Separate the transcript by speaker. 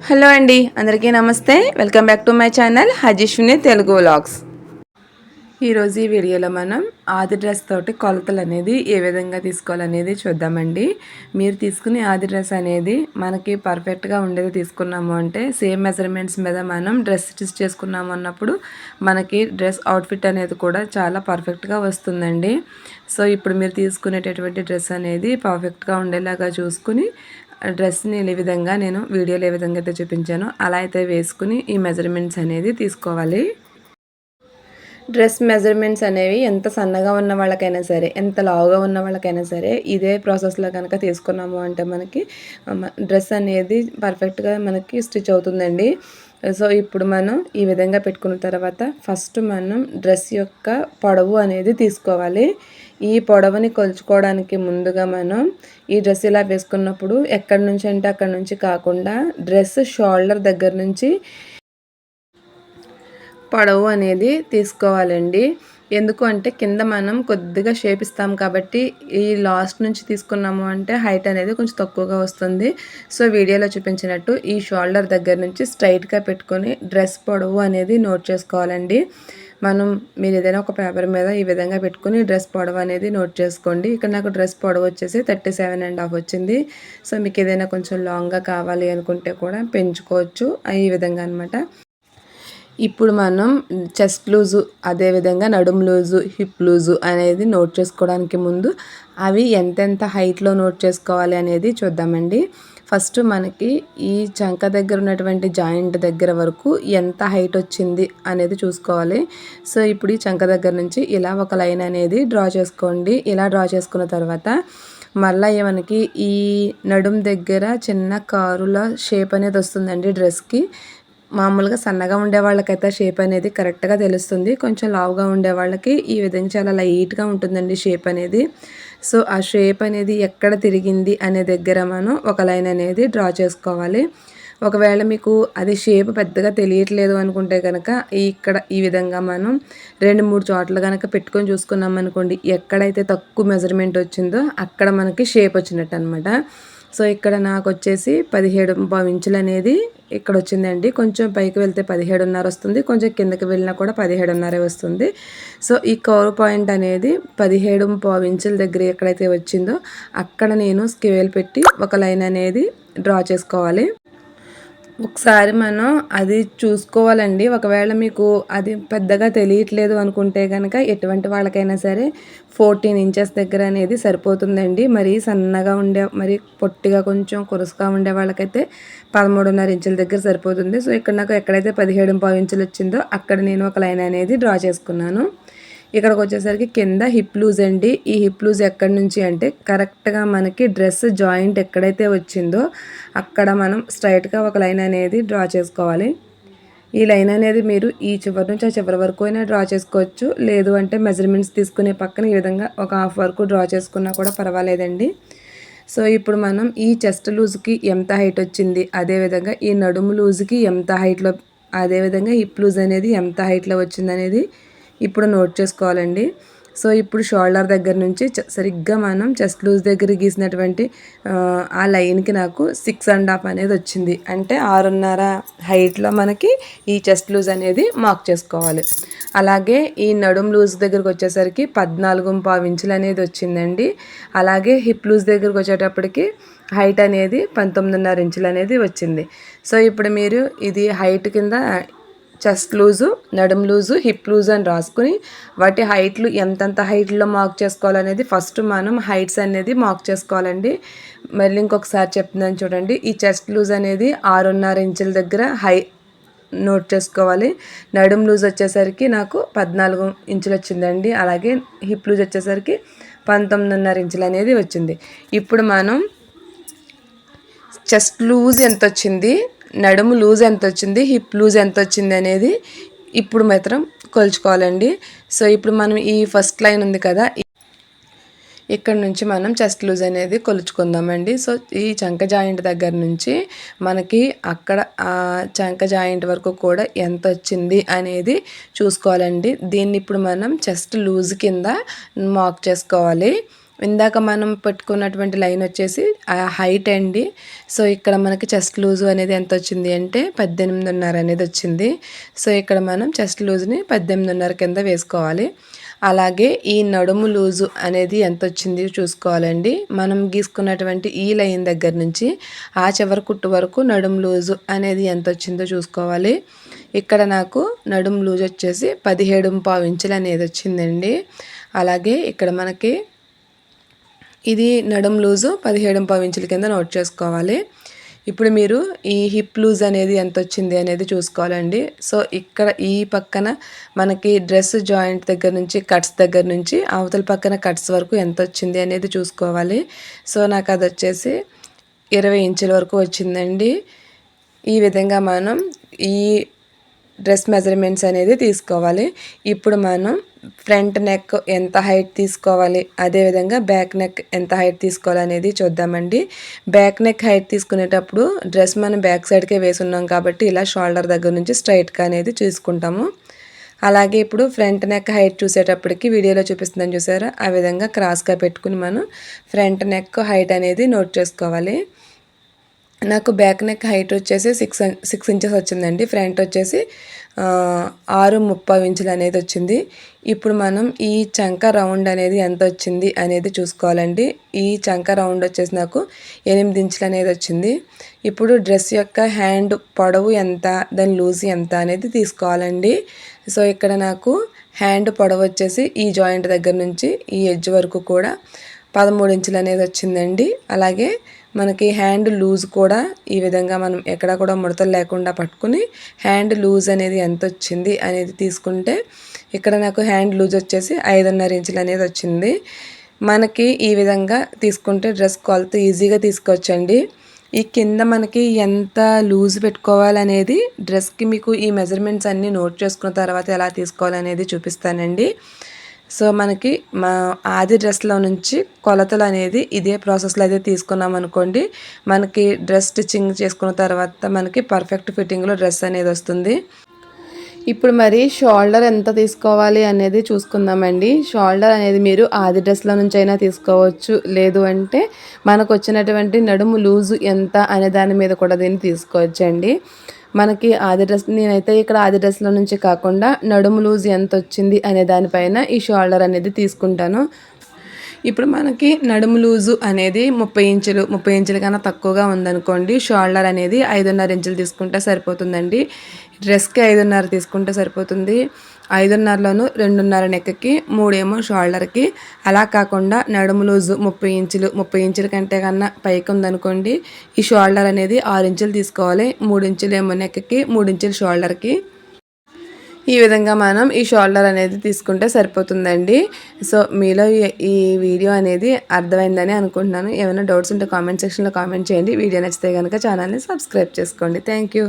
Speaker 1: Hello అండి, అందరికీ నమస్తే. Welcome back to my channel హజీష్విని తెలుగు వ్లాగ్స్. ఈరోజు ఈ వీడియోలో మనం ఆది డ్రెస్ తోటి కొలతలు అనేది ఏ విధంగా తీసుకోవాలనేది చూద్దామండి. మీరు తీసుకునే ఆది డ్రెస్ అనేది మనకి పర్ఫెక్ట్గా ఉండేది తీసుకున్నాము అంటే సేమ్ మెజర్మెంట్స్ మీద మనం డ్రెస్ స్టిచ్ చేసుకున్నాము అన్నప్పుడు మనకి డ్రెస్ అవుట్ఫిట్ అనేది కూడా చాలా పర్ఫెక్ట్గా వస్తుందండి. సో ఇప్పుడు మీరు తీసుకునేటటువంటి డ్రెస్ అనేది పర్ఫెక్ట్గా ఉండేలాగా చూసుకుని డ్రెస్ని ఈ విధంగా నేను వీడియోలో ఏ విధంగా అయితే చూపించానో అలా అయితే వేసుకుని ఈ మెజర్మెంట్స్ అనేది తీసుకోవాలి. డ్రెస్ మెజర్మెంట్స్ అనేవి ఎంత సన్నగా ఉన్న వాళ్ళకైనా సరే, ఎంత లావుగా ఉన్న వాళ్ళకైనా సరే ఇదే ప్రాసెస్లో కనుక తీసుకున్నాము అంటే మనకి డ్రెస్ అనేది పర్ఫెక్ట్గా మనకి స్టిచ్ అవుతుందండి. సో ఇప్పుడు మనం ఈ విధంగా పెట్టుకున్న తర్వాత ఫస్ట్ మనం డ్రెస్ యొక్క పొడవు అనేది తీసుకోవాలి. ఈ పొడవుని కొలుచుకోవడానికి ముందుగా మనం ఈ డ్రెస్ ఇలా వేసుకున్నప్పుడు ఎక్కడి నుంచి అంటే అక్కడి నుంచి కాకుండా డ్రెస్ షోల్డర్ దగ్గర నుంచి పొడవు అనేది తీసుకోవాలండి. ఎందుకు అంటే కింద మనం కొద్దిగా షేప్ ఇస్తాం కాబట్టి ఈ లాస్ట్ నుంచి తీసుకున్నాము అంటే హైట్ అనేది కొంచెం తక్కువగా వస్తుంది. సో వీడియోలో చూపించినట్టు ఈ షోల్డర్ దగ్గర నుంచి స్ట్రైట్గా పెట్టుకొని డ్రెస్ పొడవు అనేది నోట్ చేసుకోవాలండి. మీరు ఏదైనా ఒక పేపర్ మీద ఈ విధంగా పెట్టుకుని డ్రెస్ పొడవు అనేది నోట్ చేసుకోండి. ఇక్కడ నాకు డ్రెస్ పొడవు వచ్చేసి 37.5 వచ్చింది. సో మీకు ఏదైనా కొంచెం లాంగ్గా కావాలి అనుకుంటే కూడా పెంచుకోవచ్చు ఈ విధంగా అనమాట. ఇప్పుడు మనం చెస్ట్ లూజు, అదేవిధంగా నడుము లూజు, హిప్ లూజు అనేది నోట్ చేసుకోవడానికి ముందు అవి ఎంతెంత హైట్లో నోట్ చేసుకోవాలి అనేది చూద్దామండి. ఫస్ట్ మనకి ఈ చంక దగ్గర ఉన్నటువంటి జాయింట్ దగ్గర వరకు ఎంత హైట్ వచ్చింది అనేది చూసుకోవాలి. సో ఇప్పుడు ఈ చంక దగ్గర నుంచి ఇలా ఒక లైన్ అనేది డ్రా చేసుకోండి. ఇలా డ్రా చేసుకున్న తర్వాత మళ్ళీ మనకి ఈ నడుము దగ్గర చిన్న కారుల షేప్ అనేది వస్తుందండి డ్రెస్కి. మామూలుగా సన్నగా ఉండే వాళ్ళకైతే షేప్ అనేది కరెక్ట్గా తెలుస్తుంది. కొంచెం లావుగా ఉండే వాళ్ళకి ఈ విధంగా చాలా లైట్గా ఉంటుందండి షేప్ అనేది. సో ఆ షేప్ అనేది ఎక్కడ తిరిగింది అనే దగ్గర మనం ఒక లైన్ అనేది డ్రా చేసుకోవాలి. ఒకవేళ మీకు అది షేప్ పెద్దగా తెలియట్లేదు అనుకుంటే కనుక ఇక్కడ ఈ విధంగా మనం 2-3 చోట్ల కనుక పెట్టుకొని చూసుకున్నాం అనుకోండి, ఎక్కడైతే తక్కువ మెజర్మెంట్ వచ్చిందో అక్కడ మనకి షేప్ వచ్చినట్టు అనమాట. సో ఇక్కడ నాకు వచ్చేసి 17.5 ఇంచులు అనేది ఇక్కడ వచ్చిందండి. కొంచెం పైకి వెళ్తే 17.5 వస్తుంది, కొంచెం కిందకి వెళ్ళినా కూడా 17.5 వస్తుంది. సో ఈ కర్వ్ పాయింట్ అనేది 17.5 ఇంచుల దగ్గర ఎక్కడైతే వచ్చిందో అక్కడ నేను స్కేల్ పెట్టి ఒక లైన్ అనేది డ్రా చేసుకోవాలి. ఒకసారి మనం అది చూసుకోవాలండి. ఒకవేళ మీకు అది పెద్దగా తెలియట్లేదు అనుకుంటే కనుక ఎటువంటి వాళ్ళకైనా సరే 14 ఇంచెస్ దగ్గర అనేది సరిపోతుందండి. మరీ సన్నగా ఉండే, మరి పొట్టిగా కొంచెం కురుసుగా ఉండే వాళ్ళకైతే 13.5 ఇంచుల దగ్గర సరిపోతుంది. సో ఇక్కడ నాకు ఎక్కడైతే 17.5 ఇంచులు వచ్చిందో అక్కడ నేను ఒక లైన్ అనేది డ్రా చేసుకున్నాను. ఇక్కడికి వచ్చేసరికి కింద హిప్ లూజ్ అండి. ఈ హిప్ లూజ్ ఎక్కడి నుంచి అంటే కరెక్ట్గా మనకి డ్రెస్ జాయింట్ ఎక్కడైతే వచ్చిందో అక్కడ మనం స్ట్రైట్గా ఒక లైన్ అనేది డ్రా చేసుకోవాలి. ఈ లైన్ అనేది మీరు ఈ చివరి నుంచి ఆ చివరి వరకు అయినా డ్రా చేసుకోవచ్చు. లేదు అంటే మెజర్మెంట్స్ తీసుకునే పక్కన ఈ విధంగా ఒక హాఫ్ వరకు డ్రా చేసుకున్నా కూడా పర్వాలేదండి. సో ఇప్పుడు మనం ఈ చెస్ట్ లూజ్కి ఎంత హైట్ వచ్చింది, అదేవిధంగా ఈ నడుము లూజ్కి ఎంత హైట్లో, అదేవిధంగా హిప్ లూజ్ అనేది ఎంత హైట్లో వచ్చిందనేది ఇప్పుడు నోట్ చేసుకోవాలండి. సో ఇప్పుడు షోల్డర్ దగ్గర నుంచి సరిగ్గా మనం చెస్ట్ లూజ్ దగ్గర గీసినటువంటి ఆ లైన్కి నాకు 6.5 అనేది వచ్చింది. అంటే 6.5 హైట్లో మనకి ఈ చెస్ట్ లూజ్ అనేది మార్క్ చేసుకోవాలి. అలాగే ఈ నడుము లూజ్ దగ్గరకు వచ్చేసరికి 14.5 ఇంచులు అనేది వచ్చిందండి. అలాగే హిప్ లూజ్ దగ్గరకు వచ్చేటప్పటికి హైట్ అనేది 19.5 ఇంచులు అనేది వచ్చింది. సో ఇప్పుడు మీరు ఇది హైట్ కింద చెస్ట్ లూజు, నడుము లూజు, హిప్ లూజు అని రాసుకుని వాటి హైట్లు ఎంతెంత హైట్లో మార్క్ చేసుకోవాలనేది ఫస్ట్ మనం హైట్స్ అనేది మార్క్ చేసుకోవాలండి. మళ్ళీ ఇంకొకసారి చెప్తున్నాను చూడండి. ఈ చెస్ట్ లూజ్ అనేది 6.5 ఇంచుల దగ్గర నోట్ చేసుకోవాలి. నడుము లూజ్ వచ్చేసరికి నాకు 14 ఇంచులు వచ్చిందండి. అలాగే హిప్ లూజ్ వచ్చేసరికి 19.5 ఇంచులు అనేది వచ్చింది. ఇప్పుడు మనం చెస్ట్ లూజ్ ఎంత వచ్చింది, నడుము లూజ్ ఎంత వచ్చింది, హిప్ లూజ్ ఎంత వచ్చింది అనేది ఇప్పుడు మాత్రం కొలుచుకోవాలండి. సో ఇప్పుడు మనం ఈ ఫస్ట్ లైన్ ఉంది కదా, ఇక్కడ నుంచి మనం చెస్ట్ లూజ్ అనేది కొలుచుకుందామండి. సో ఈ చంక జాయింట్ దగ్గర నుంచి మనకి అక్కడ చంక జాయింట్ వరకు కూడా ఎంత వచ్చింది అనేది చూసుకోవాలండి. దీన్ని ఇప్పుడు మనం చెస్ట్ లూజ్ కింద మార్క్ చేసుకోవాలి. ఇందాక మనం పెట్టుకున్నటువంటి లైన్ వచ్చేసి హైట్ అండి. సో ఇక్కడ మనకి చెస్ట్ లూజు అనేది ఎంత వచ్చింది అంటే 18.5 అనేది వచ్చింది. సో ఇక్కడ మనం చెస్ట్ లూజ్ని 18.5 కింద వేసుకోవాలి. అలాగే ఈ నడుము లూజు అనేది ఎంత వచ్చింది చూసుకోవాలండి. మనం గీసుకున్నటువంటి ఈ లైన్ దగ్గర నుంచి ఆ చివరి కుట్టు వరకు నడుము లూజు అనేది ఎంత వచ్చిందో చూసుకోవాలి. ఇక్కడ నాకు నడుము లూజ్ వచ్చేసి 17.5 ఇంచులు అనేది వచ్చిందండి. అలాగే ఇక్కడ మనకి ఇది నడుము లూజు 17.5 ఇంచుల కింద నోట్ చేసుకోవాలి. ఇప్పుడు మీరు ఈ హిప్ లూజ్ అనేది ఎంత వచ్చింది అనేది చూసుకోవాలండి. సో ఇక్కడ ఈ పక్కన మనకి డ్రెస్ జాయింట్ దగ్గర నుంచి కట్స్ దగ్గర నుంచి అవతల పక్కన కట్స్ వరకు ఎంత వచ్చింది అనేది చూసుకోవాలి. సో నాకు అది వచ్చేసి 20 ఇంచుల వరకు వచ్చిందండి. ఈ విధంగా మనం ఈ డ్రెస్ మెజర్మెంట్స్ అనేది తీసుకోవాలి. ఇప్పుడు మనం ఫ్రంట్ నెక్ ఎంత హైట్ తీసుకోవాలి, అదేవిధంగా బ్యాక్ నెక్ ఎంత హైట్ తీసుకోవాలి అనేది చూద్దామండి. బ్యాక్ నెక్ హైట్ తీసుకునేటప్పుడు డ్రెస్ మనం బ్యాక్ సైడ్కే వేసున్నాం కాబట్టి ఇలా షోల్డర్ దగ్గర నుంచి స్ట్రైట్గా అనేది చూసుకుంటాము. అలాగే ఇప్పుడు ఫ్రంట్ నెక్ హైట్ చూసేటప్పటికి వీడియోలో చూపిస్తుందని చూసారా, ఆ విధంగా క్రాస్గా పెట్టుకుని మనం ఫ్రంట్ నెక్ హైట్ అనేది నోట్ చేసుకోవాలి. నాకు బ్యాక్ నెక్ హైట్ వచ్చేసి 6 ఇంచెస్ వచ్చిందండి. ఫ్రంట్ వచ్చేసి 6.30 ఇంచులు అనేది వచ్చింది. ఇప్పుడు మనం ఈ చంక రౌండ్ అనేది ఎంత వచ్చింది అనేది చూసుకోవాలండి. ఈ చంక రౌండ్ వచ్చేసి నాకు 8 ఇంచులు అనేది వచ్చింది. ఇప్పుడు డ్రెస్ యొక్క హ్యాండ్ పొడవు ఎంత, దాని లూజ్ ఎంత అనేది తీసుకోవాలండి. సో ఇక్కడ నాకు హ్యాండ్ పొడవు వచ్చేసి ఈ జాయింట్ దగ్గర నుంచి ఈ ఎడ్జ్ వరకు కూడా 13 ఇంచులు అనేది వచ్చిందండి. అలాగే మనకి హ్యాండ్ లూజ్ కూడా ఈ విధంగా మనం ఎక్కడ కూడా ముడతలు లేకుండా పట్టుకుని హ్యాండ్ లూజ్ అనేది ఎంత వచ్చింది అనేది తీసుకుంటే ఇక్కడ నాకు హ్యాండ్ లూజ్ వచ్చేసి 5.5 ఇంచులు అనేది వచ్చింది. మనకి ఈ విధంగా తీసుకుంటే డ్రెస్ కొలత ఈజీగా తీసుకోవచ్చండి. ఈ కింద మనకి ఎంత లూజ్ పెట్టుకోవాలనేది డ్రెస్కి మీకు ఈ మెజర్మెంట్స్ అన్నీ నోట్ చేసుకున్న తర్వాత ఎలా తీసుకోవాలనేది చూపిస్తానండి. సో మనకి మా ఆది డ్రెస్లో నుంచి కొలతలు అనేది ఇదే ప్రాసెస్లో అయితే తీసుకున్నాం అనుకోండి, మనకి డ్రెస్ స్టిచ్చింగ్ చేసుకున్న తర్వాత మనకి పర్ఫెక్ట్ ఫిట్టింగ్లో డ్రెస్ అనేది వస్తుంది. ఇప్పుడు మరి షోల్డర్ ఎంత తీసుకోవాలి అనేది చూసుకుందామండి. షోల్డర్ అనేది మీరు ఆది డ్రెస్లో నుంచి అయినా తీసుకోవచ్చు, లేదు అంటే మనకు వచ్చినటువంటి నడుము లూజు ఎంత అనే దాని మీద కూడా దీన్ని తీసుకోవచ్చండి. మనకి ఆది డ్రెస్ నేనైతే ఇక్కడ ఆది డ్రెస్లో నుంచి కాకుండా నడుము లూజ్ ఎంత వచ్చింది అనే దానిపైన ఈ షోల్డర్ అనేది తీసుకుంటాను. ఇప్పుడు మనకి నడుము లూజు అనేది 30 ఇంచుల కన్నా తక్కువగా ఉందనుకోండి, షోల్డర్ అనేది 5.5 ఇంచులు తీసుకుంటే సరిపోతుందండి. డ్రెస్కి 5.5 తీసుకుంటే సరిపోతుంది. 5.5లోను 2.5 నెక్కి, 3 ఏమో షోల్డర్కి. అలా కాకుండా నడుము లూజు 30 ఇంచుల కంటే కన్నా పైకి ఉందనుకోండి, ఈ షోల్డర్ అనేది 6 ఇంచులు తీసుకోవాలి. 3 ఇంచులు ఏమో నెక్కి, 3 ఇంచులు షోల్డర్కి. ఈ విధంగా మనం ఈ షోల్డర్ అనేది తీసుకుంటే సరిపోతుందండి. సో మీలో ఈ వీడియో అనేది అర్థమైందని అనుకుంటున్నాను. ఏమైనా డౌట్స్ ఉంటే కామెంట్ సెక్షన్లో కామెంట్ చేయండి. వీడియో నచ్చితే కనుక ఛానల్ని సబ్స్క్రైబ్ చేసుకోండి. Thank you.